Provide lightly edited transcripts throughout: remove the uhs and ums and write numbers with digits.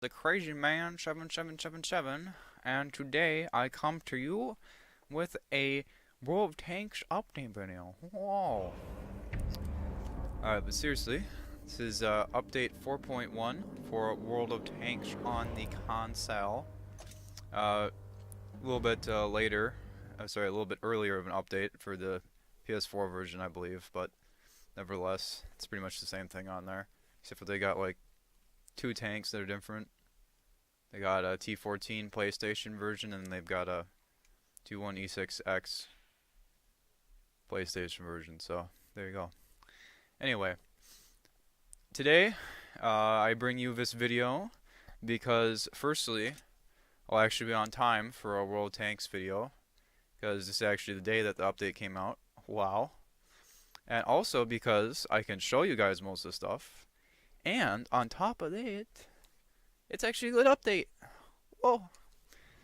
the Crazy Man 7777, and today I come to you with a World of Tanks update video. Whoa. But seriously, this is update 4.1 for World of Tanks on the console. A little bit later, sorry, a little bit earlier of an update for the PS4 version, I believe, but nevertheless, it's pretty much the same thing on there, except for they got like two tanks that are different. They got a T14 PlayStation version, and they've got a T1E6X PlayStation version. So there you go. Anyway, today I bring you this video because, firstly, I'll actually be on time for a World Tanks video because this is actually the day that the update came out. Wow. And also because I can show you guys most of the stuff. And on top of it, it's actually a good update. Whoa.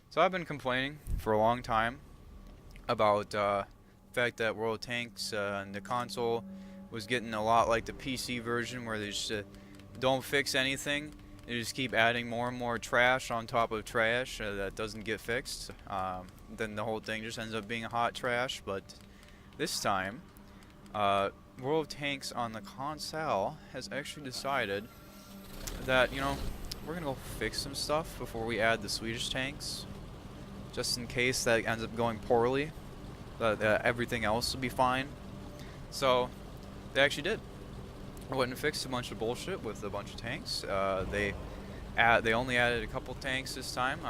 So I've been complaining for a long time about the fact that World Tanks and the console was getting a lot like the PC version, where they just don't fix anything. They just keep adding more and more trash on top of trash that doesn't get fixed. Then the whole thing just ends up being hot trash. But this time, World of Tanks on the console has actually decided that, we're gonna go fix some stuff before we add the Swedish tanks, just in case that ends up going poorly. Everything else will be fine. So they actually did. I went and fixed a bunch of bullshit with a bunch of tanks. They only added a couple tanks this time.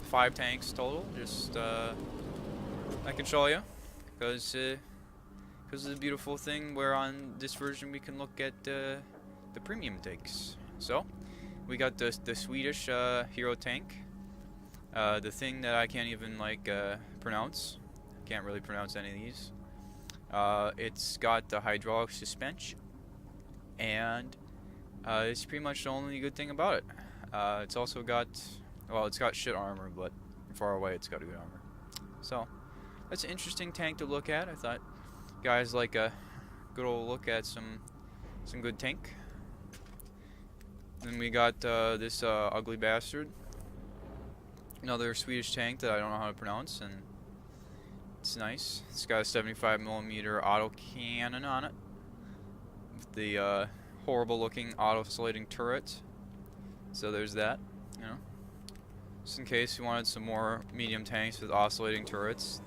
5 tanks total. Just I can show you, because of the beautiful thing where on this version we can look at the premium tanks. So we got the Swedish hero tank, the thing that I can't even pronounce. Can't really pronounce any of these. It's got the hydraulic suspension, and it's pretty much the only good thing about it. It's also got, well, it's got shit armor, but far away it's got good armor. So that's an interesting tank to look at. I thought guys like a good old look at some good tank. Then we got this ugly bastard, another Swedish tank that I don't know how to pronounce, and it's nice. It's got a 75mm auto cannon on it, with the horrible looking auto-slating turret. So there's that, just in case you wanted some more medium tanks with oscillating turrets.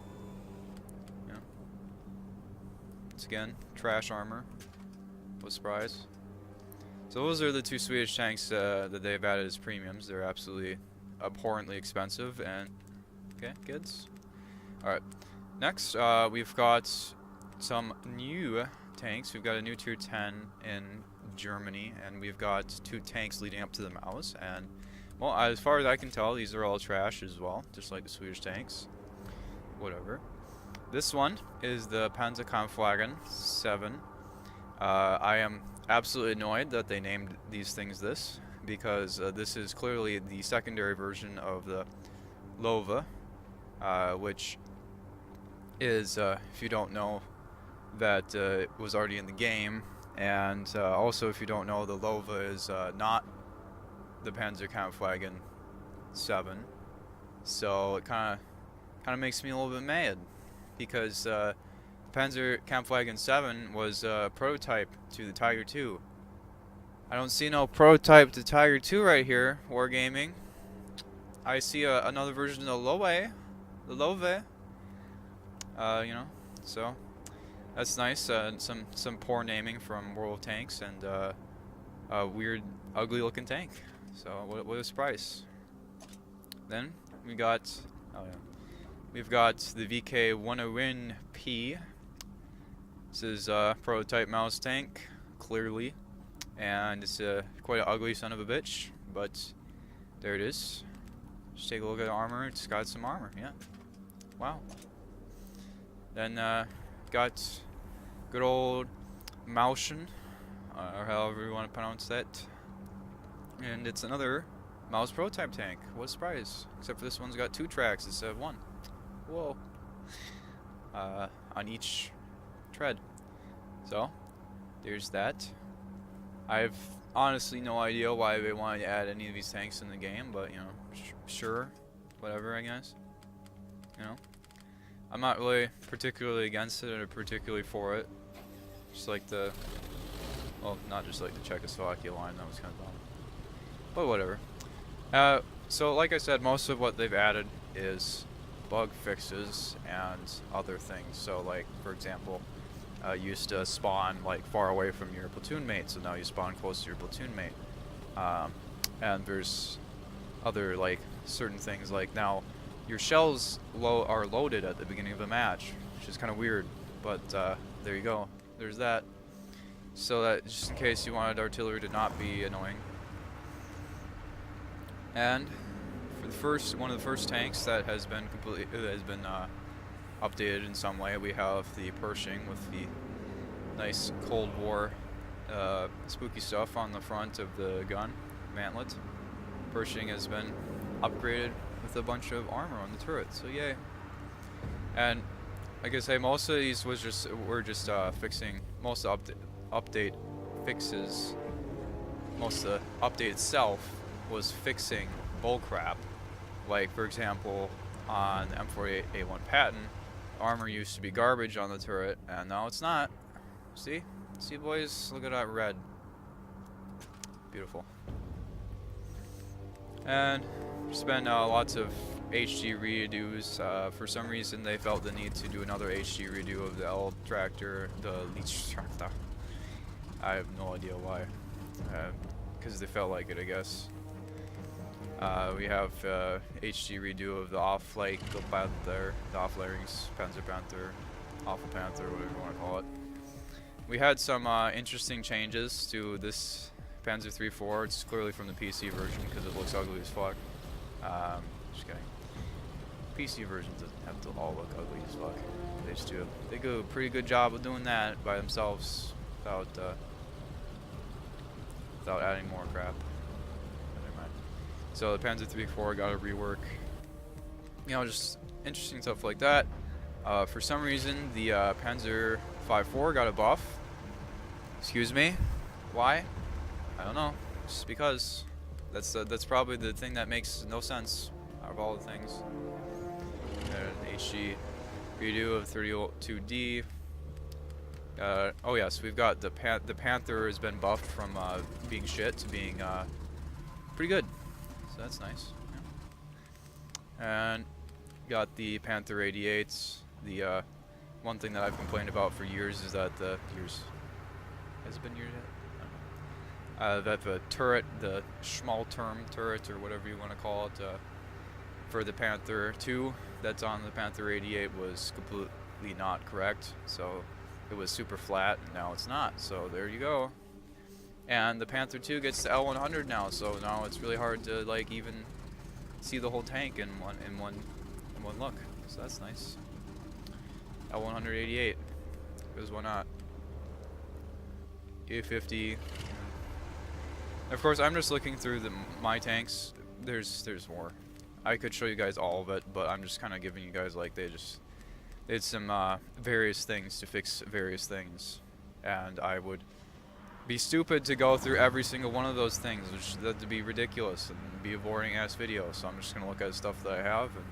Once again, trash armor. No surprise. So those are the 2 Swedish tanks that they've added as premiums. They're absolutely abhorrently expensive. And okay, kids. All right. Next, we've got some new tanks. We've got a new Tier 10 in Germany, and we've got 2 tanks leading up to the Maus. And well, as far as I can tell, these are all trash as well, just like the Swedish tanks. Whatever. This one is the Panzerkampfwagen 7. I am absolutely annoyed that they named these things this, because this is clearly the secondary version of the Lova, which is, if you don't know, that it was already in the game, and also if you don't know, the Lova is not the Panzerkampfwagen 7, so it kind of makes me a little bit mad, because Panzerkampfwagen 7 was a prototype to the Tiger 2. I don't see no prototype to Tiger 2 right here, Wargaming. I see another version of the Love. So that's nice. Some poor naming from World of Tanks, and a weird, ugly-looking tank. So what a surprise. Then we got, we've got the VK-101P. This is a prototype Maus tank, clearly, and it's quite an ugly son of a bitch, but there it is. Just take a look at the armor. It's got some armor, yeah. Wow. Then got good old Mauschen, or however you want to pronounce that, and it's another Maus prototype tank. What a surprise! Except for this one's got 2 tracks instead of 1. Whoa. On each tread. So there's that. I have honestly no idea why they wanted to add any of these tanks in the game, but you know, sure, whatever, I guess. You know, I'm not really particularly against it or particularly for it. Just like the, well, not just like the Czechoslovakia line, that was kind of dumb. But whatever. So like I said, most of what they've added is bug fixes and other things. So like, for example, you used to spawn like far away from your platoon mate, so now you spawn close to your platoon mate. And there's other like certain things, like now your shells are loaded at the beginning of the match, which is kind of weird, but there you go. There's that. So that just in case you wanted artillery to not be annoying. And for one of the first tanks that has been updated in some way, we have the Pershing with the nice Cold War spooky stuff on the front of the gun mantlet. Pershing has been upgraded with a bunch of armor on the turret, so yay. And like I say, most of these were just fixing most of the update fixes. Most of the update itself was fixing bullcrap. Like for example, on the M48A1 Patton, armor used to be garbage on the turret, and now it's not. See boys, look at that red. Beautiful. And there's been lots of HD redos. For some reason they felt the need to do another HD redo of the L tractor, the Leech tractor. I have no idea why. Because they felt like it, I guess. We have HD redo of the off-flank Panther, the off-larynx, Panzer Panther, Awful Panther, whatever you want to call it. We had some interesting changes to this Panzer III-4. It's clearly from the PC version because it looks ugly as fuck. Just kidding. PC version doesn't have to all look ugly as fuck. They just do. They do a pretty good job of doing that by themselves without adding more crap. Never mind. So the Panzer III-4 got a rework. You know, just interesting stuff like that. For some reason, the Panzer V-4 got a buff. Excuse me. Why? I don't know. Just because. That's probably the thing that makes no sense out of all the things. An HD redo of 32D. Oh yes, we've got the Panther has been buffed from being shit to being pretty good. So that's nice. Yeah. And got the Panther 88s. The one thing that I've complained about for years is that has it been years yet? That the turret, the Schmalturm turret or whatever you want to call it, for the Panther 2 that's on the Panther 88 was completely not correct. So it was super flat, and now it's not. So there you go. And the Panther 2 gets the L100 now, so now it's really hard to like even see the whole tank in one look. So that's nice. L188, because why not? A50. Of course, I'm just looking through my tanks. There's more. I could show you guys all of it, but I'm just kind of giving you guys like they did some various things to fix various things, and I would be stupid to go through every single one of those things, which that'd be ridiculous and be a boring ass video. So I'm just gonna look at stuff that I have and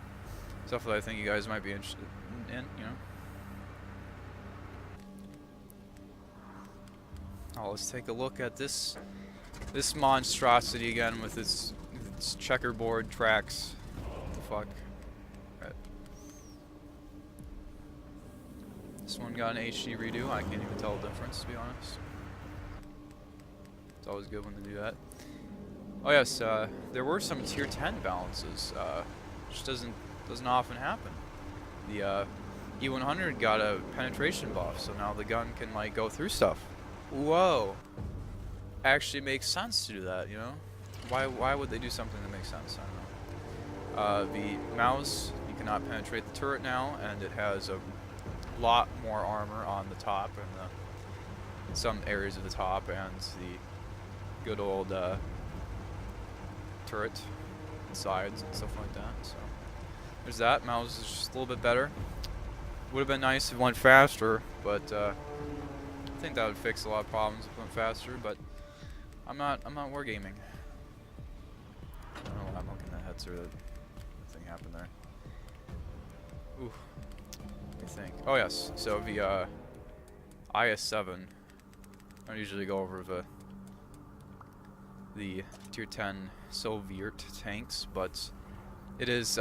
stuff that I think you guys might be interested in, you know. Oh, let's take a look at this monstrosity again with its checkerboard tracks. What the fuck? Right. This one got an HD redo. I can't even tell the difference, to be honest. It's always good when they do that. Oh yes, there were some tier 10 balances. Which doesn't often happen. The E100 got a penetration buff, so now the gun can like go through stuff. Whoa! Actually makes sense to do that, you know? Why would they do something that makes sense? I don't know. The Maus, you cannot penetrate the turret now, and it has a lot more armor on the top and some areas of the top, and the good old turret and sides and stuff like that. So there's that. Maus is just a little bit better. Would have been nice if it went faster, but I think that would fix a lot of problems if it went faster, but I'm not wargaming. I don't know why I'm looking at heads or that thing happened there. Ooh. Let me think. Oh yes. So the IS-7. I usually go over the tier 10 Soviet tanks, but it is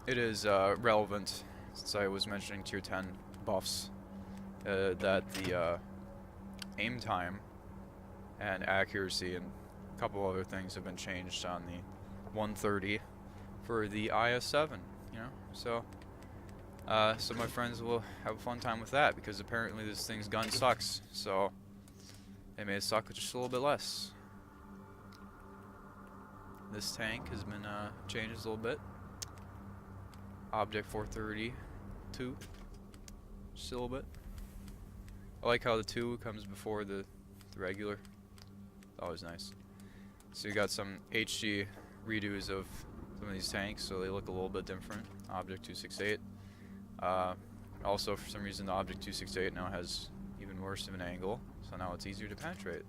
relevant since I was mentioning tier 10 buffs that the aim time and accuracy and a couple other things have been changed on the 130 for the IS-7. You know, so my friends will have a fun time with that because apparently this thing's gun sucks. So they made it suck just a little bit less. This tank has been changed a little bit. Object 432, just a little bit. I like how the 2 comes before the regular. Always nice. So you got some HD redos of some of these tanks, so they look a little bit different. Object 268. Also, for some reason, the Object 268 now has even worse of an angle, so now it's easier to penetrate.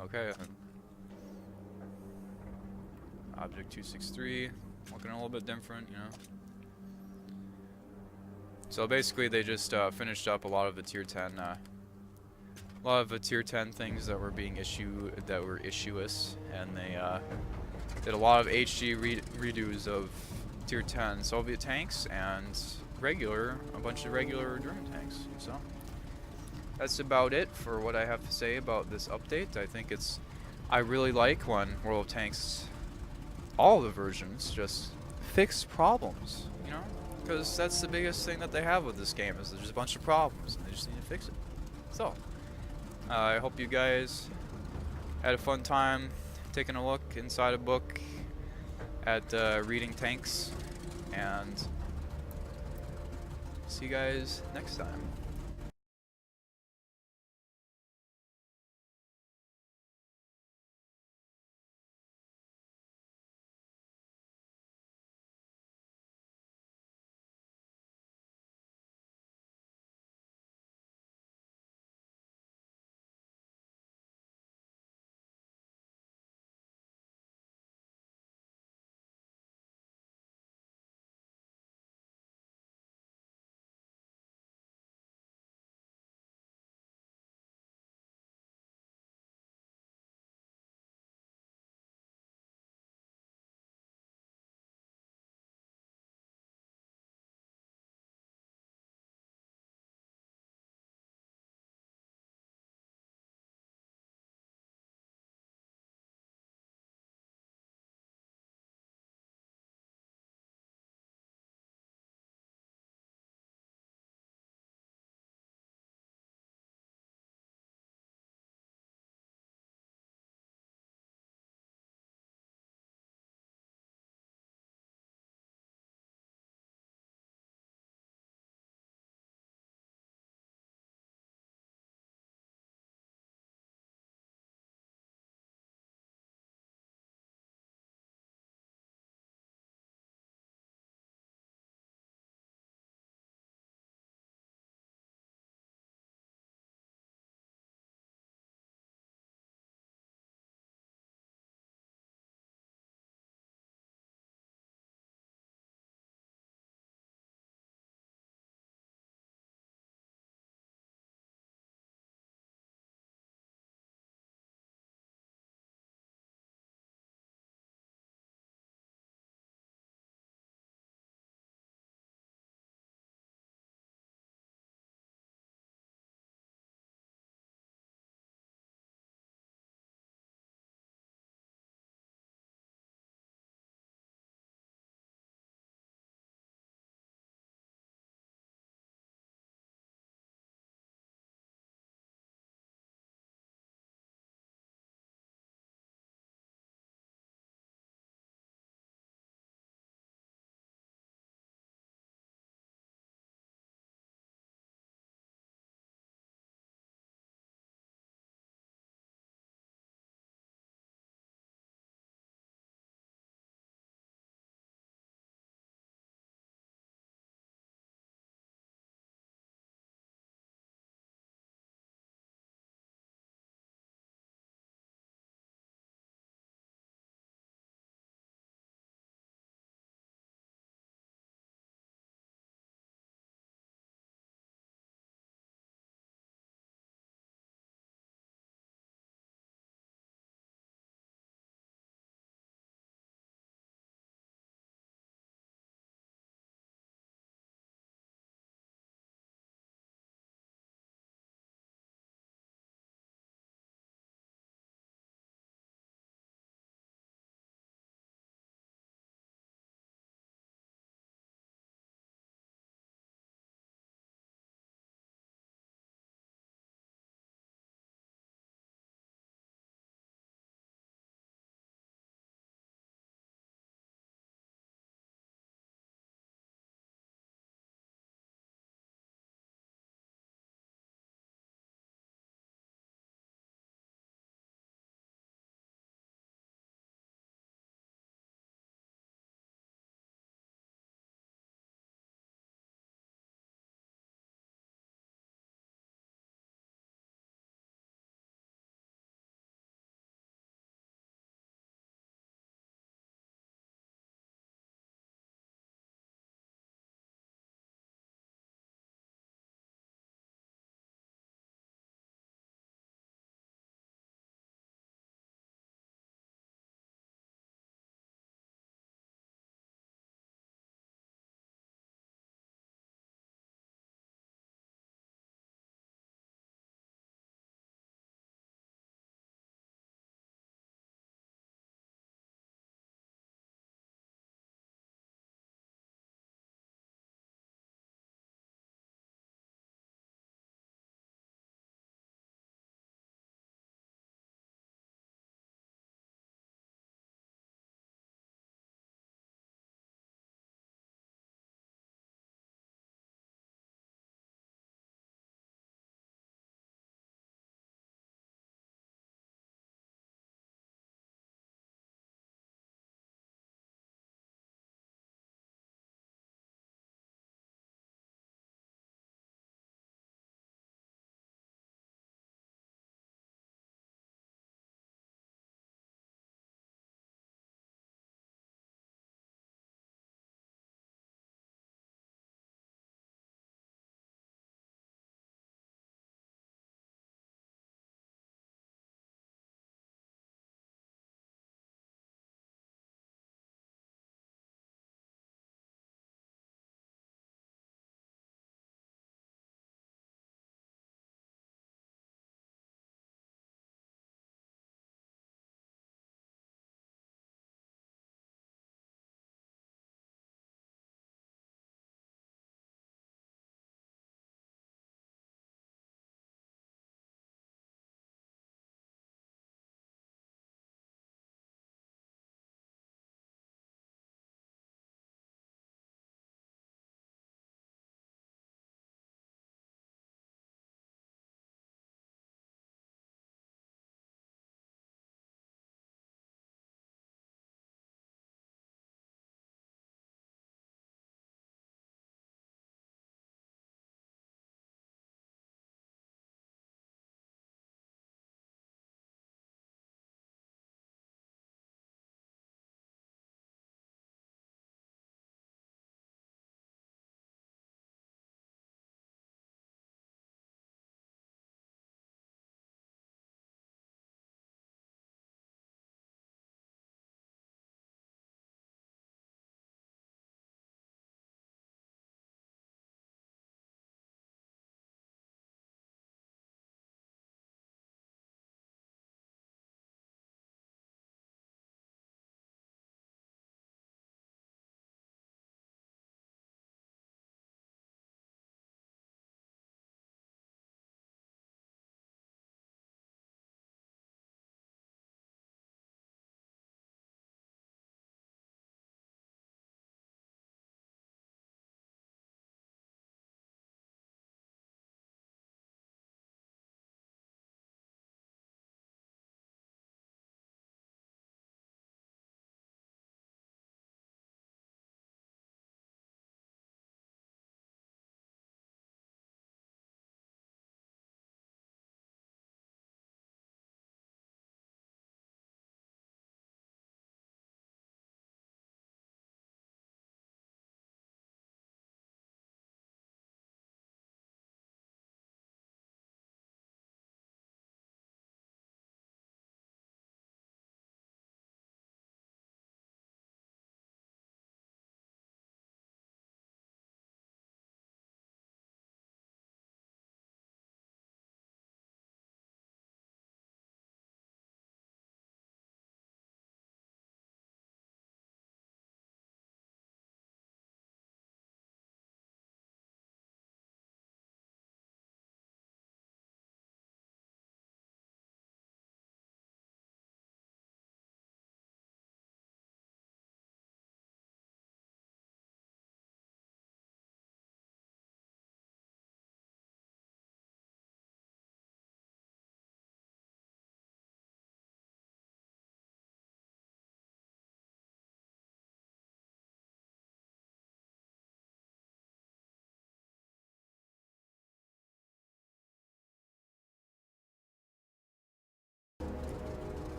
Okay. Object 263, looking a little bit different, you know. So basically, they just finished up a lot of the tier 10, things that were being issuous, and they did a lot of HD redos of tier 10 Soviet tanks and a bunch of regular German tanks. So that's about it for what I have to say about this update. I really like when World of Tanks, all the versions, just fix problems, you know? Because that's the biggest thing that they have with this game, is there's a bunch of problems, and they just need to fix it. So, I hope you guys had a fun time taking a look inside a book at reading tanks, and see you guys next time.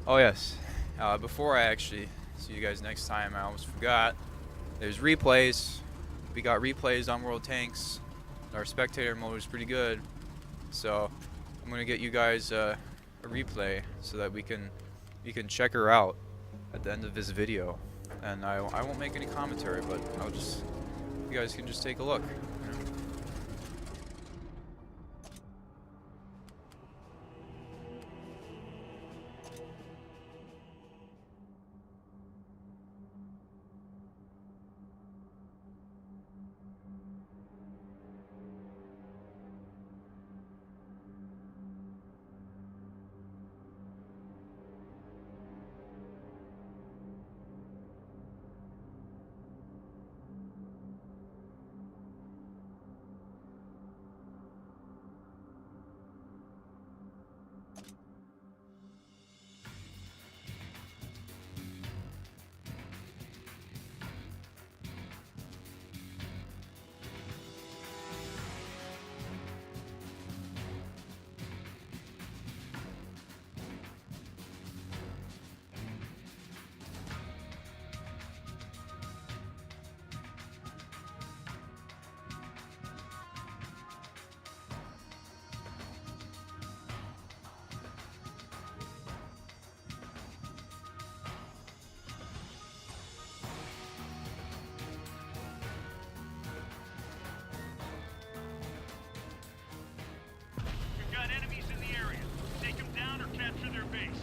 Oh yes. Before I actually see you guys next time, I almost forgot. There's replays. We got replays on World Tanks. Our spectator mode is pretty good, so I'm gonna get you guys a replay so that you can check her out at the end of this video. And I won't make any commentary, but you guys can just take a look. You know? We've got enemies in the area. Take them down or capture their base.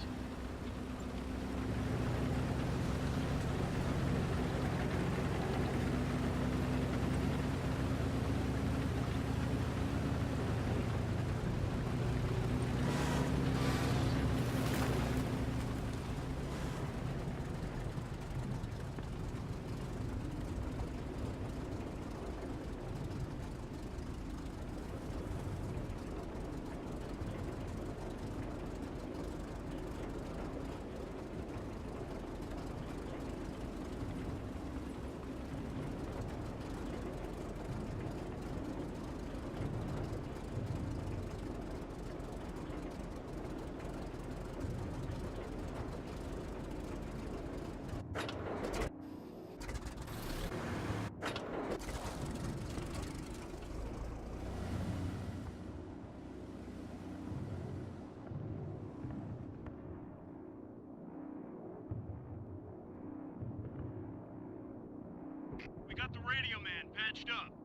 We got the radio man patched up.